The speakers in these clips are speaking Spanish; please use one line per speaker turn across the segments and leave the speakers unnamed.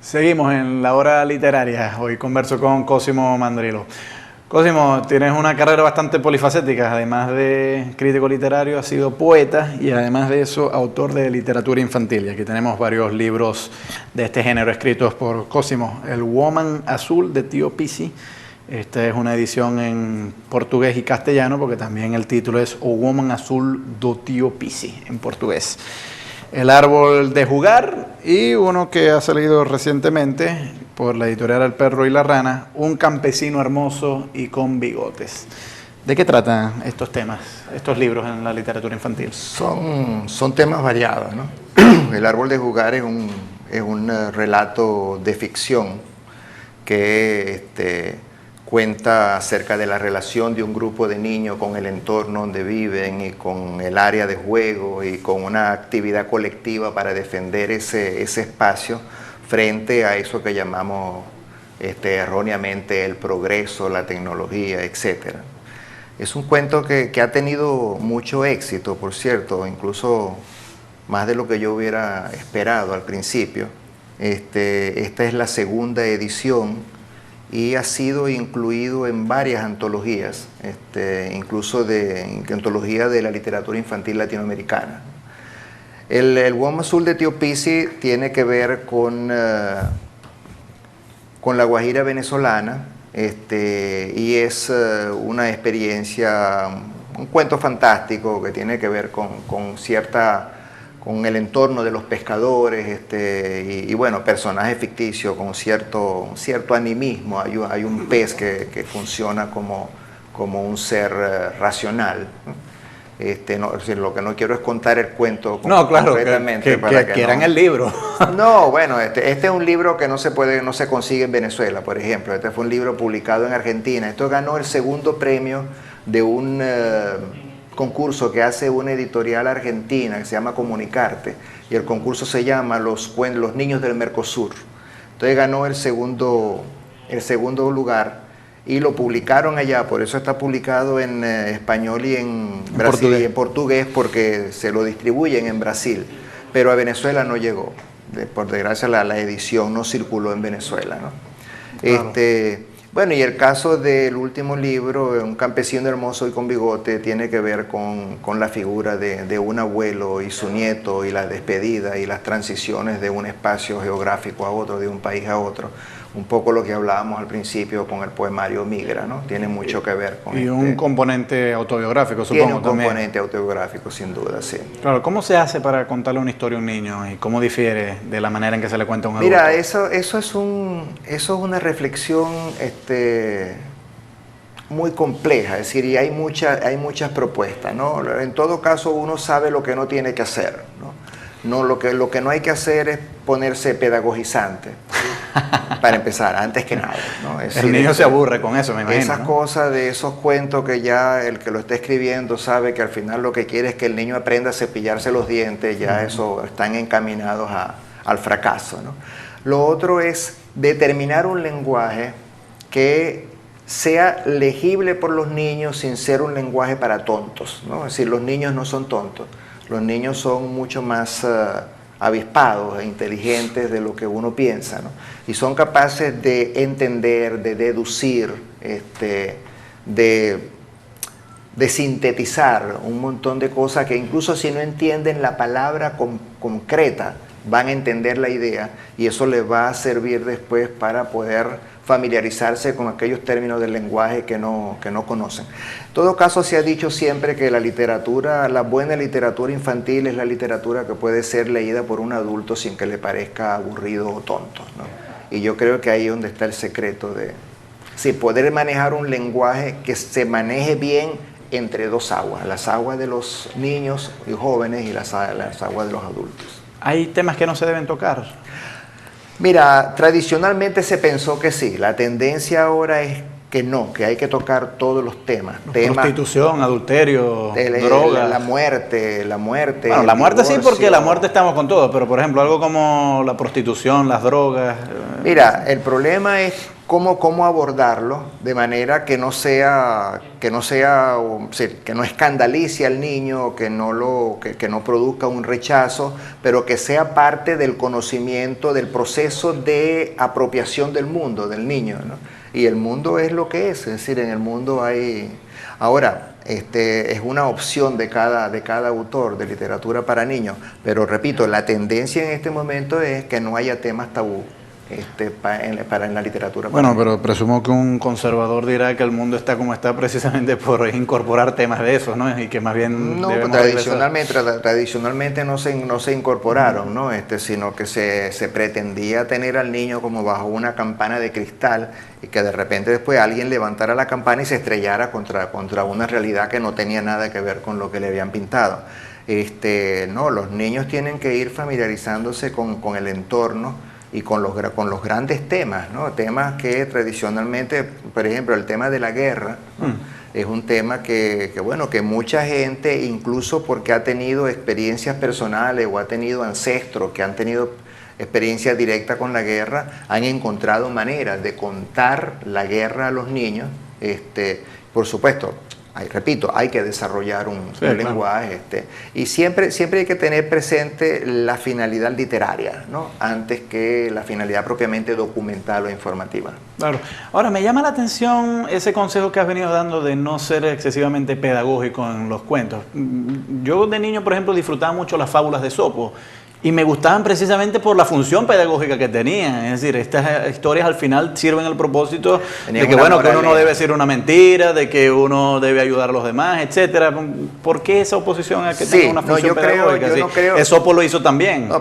Seguimos en la hora literaria. Hoy converso con Cosimo Mandrillo. Cosimo, tienes una carrera bastante polifacética. Además de crítico literario, has sido poeta y además de eso, autor de literatura infantil. Y aquí tenemos varios libros de este género escritos por Cosimo. El Woman Azul de Tío Pisi. Esta es una edición en portugués y castellano porque también el título es O Woman Azul do Tío Pisi en portugués. El árbol de jugar y uno que ha salido recientemente por la editorial El Perro y la Rana, Un campesino hermoso y con bigotes. ¿De qué tratan estos temas, estos libros en la literatura infantil?
Son temas variados, ¿no? El árbol de jugar es un relato de ficción que cuenta acerca de la relación de un grupo de niños con el entorno donde viven y con el área de juego y con una actividad colectiva para defender ese espacio frente a eso que llamamos erróneamente el progreso, la tecnología, etc. Es un cuento que ha tenido mucho éxito, por cierto, incluso más de lo que yo hubiera esperado al principio. Esta es la segunda edición y ha sido incluido en varias antologías, incluso antología de la literatura infantil latinoamericana. El Woman Azul de Tío Pisi tiene que ver con la Guajira venezolana, y es una experiencia, un cuento fantástico que tiene que ver con el entorno de los pescadores, y bueno, personajes ficticios con cierto animismo. Hay un pez que funciona como un ser racional. Lo que no quiero es contar el cuento completamente.
Que era en el libro.
No, bueno, este es un libro que no se consigue en Venezuela, por ejemplo. Este fue un libro publicado en Argentina. Esto ganó el segundo premio de un concurso que hace una editorial argentina que se llama Comunicarte, y el concurso se llama Los Niños del Mercosur. Entonces ganó el segundo lugar y lo publicaron allá, por eso está publicado en español y en Brasil y en portugués, porque se lo distribuyen en Brasil, pero a Venezuela no llegó. Por desgracia la edición no circuló en Venezuela, ¿no? Claro. Bueno, y el caso del último libro, Un campesino hermoso y con bigote, tiene que ver con la figura de un abuelo y su nieto, y la despedida y las transiciones de un espacio geográfico a otro, de un país a otro. Un poco lo que hablábamos al principio con el poemario Migra, ¿no? Tiene mucho que ver con
un componente autobiográfico, supongo.
Tiene un componente autobiográfico, sin duda, sí.
Claro, ¿cómo se hace para contarle una historia a un niño y cómo difiere de la manera en que se le cuenta a un adulto?
Mira, eso es una reflexión muy compleja, es decir, y hay muchas propuestas, ¿no? En todo caso, uno sabe lo que no tiene que hacer, ¿no? Lo que no hay que hacer es ponerse pedagogizante, para empezar, antes que nada, ¿no? Es
decir, el niño se aburre con eso, me imagino.
Esas cosas de esos cuentos que ya el que lo está escribiendo sabe que al final lo que quiere es que el niño aprenda a cepillarse los dientes, ya eso están encaminados al fracaso, ¿no? Lo otro es determinar un lenguaje que sea legible por los niños sin ser un lenguaje para tontos, ¿no? Es decir, los niños no son tontos. Los niños son mucho más avispados e inteligentes de lo que uno piensa, ¿no? Y son capaces de entender, de deducir, de sintetizar un montón de cosas que incluso si no entienden la palabra concreta, van a entender la idea, y eso les va a servir después para poder familiarizarse con aquellos términos del lenguaje que no conocen. En todo caso, se ha dicho siempre que la buena literatura infantil es la literatura que puede ser leída por un adulto sin que le parezca aburrido o tonto, ¿no? Y yo creo que ahí es donde está el secreto de poder manejar un lenguaje que se maneje bien entre dos aguas, las aguas de los niños y jóvenes y las aguas de los adultos.
¿Hay temas que no se deben tocar?
Mira, tradicionalmente se pensó que sí. La tendencia ahora es que hay que tocar todos los temas.
Prostitución, adulterio, drogas.
La muerte.
Bueno, la muerte sí, porque la muerte estamos con todo, pero por ejemplo, algo como la prostitución, las drogas.
Mira, el problema es cómo abordarlo de manera que no escandalice al niño, que no produzca un rechazo, pero que sea parte del conocimiento, del proceso de apropiación del mundo, del niño, ¿no? Y el mundo es lo que es decir, en el mundo hay... Ahora, es una opción de cada autor de literatura para niños, pero repito, la tendencia en este momento es que no haya temas tabú en la literatura.
Bueno, pero presumo que un conservador dirá que el mundo está como está precisamente por incorporar temas de esos, ¿no? Y que más bien
no, tradicionalmente no se incorporaron, ¿no? Sino que se pretendía tener al niño como bajo una campana de cristal y que de repente después alguien levantara la campana y se estrellara contra una realidad que no tenía nada que ver con lo que le habían pintado. No, los niños tienen que ir familiarizándose con el entorno y con los grandes temas, ¿no? Temas que tradicionalmente, por ejemplo, el tema de la guerra, ¿no? Es un tema que mucha gente, incluso porque ha tenido experiencias personales o ha tenido ancestros que han tenido experiencia directa con la guerra, han encontrado maneras de contar la guerra a los niños. Por supuesto, repito, hay que desarrollar un lenguaje, y siempre hay que tener presente la finalidad literaria, ¿no? Antes que la finalidad propiamente documental o informativa.
Claro. Ahora, me llama la atención ese consejo que has venido dando de no ser excesivamente pedagógico en los cuentos. Yo de niño, por ejemplo, disfrutaba mucho las fábulas de Esopo. Y me gustaban precisamente por la función pedagógica que tenían. Es decir, estas historias al final sirven el propósito de que, bueno, que uno no debe decir una mentira, de que uno debe ayudar a los demás, etcétera. ¿Por qué esa oposición a que tenga una función pedagógica?
Yo no creo.
Esopo lo hizo también.
No,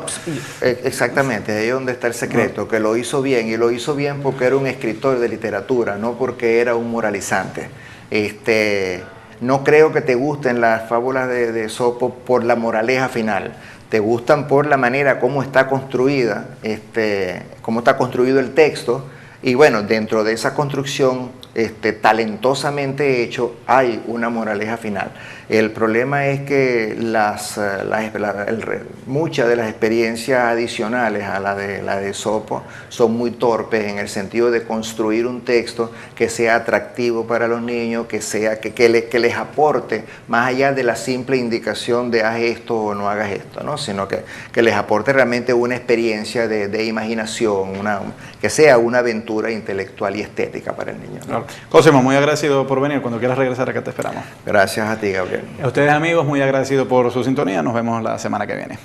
exactamente, ahí es donde está el secreto, que lo hizo bien, y lo hizo bien porque era un escritor de literatura, no porque era un moralizante. No creo que te gusten las fábulas de Esopo por la moraleja final. Te gustan por la manera como está construida, cómo está construido el texto, y bueno, dentro de esa construcción talentosamente hecho hay una moraleja final. El problema es que muchas de las experiencias adicionales a la de Esopo son muy torpes en el sentido de construir un texto que sea atractivo para los niños, que les aporte más allá de la simple indicación de haz esto o no hagas esto, ¿no? Sino que les aporte realmente una experiencia de imaginación, que sea una aventura intelectual y estética para el niño, ¿no?
Claro. Cosimo, muy agradecido por venir. Cuando quieras regresar acá te esperamos.
Gracias a ti, Gabriel.
A ustedes, amigos, muy agradecido por su sintonía. Nos vemos la semana que viene.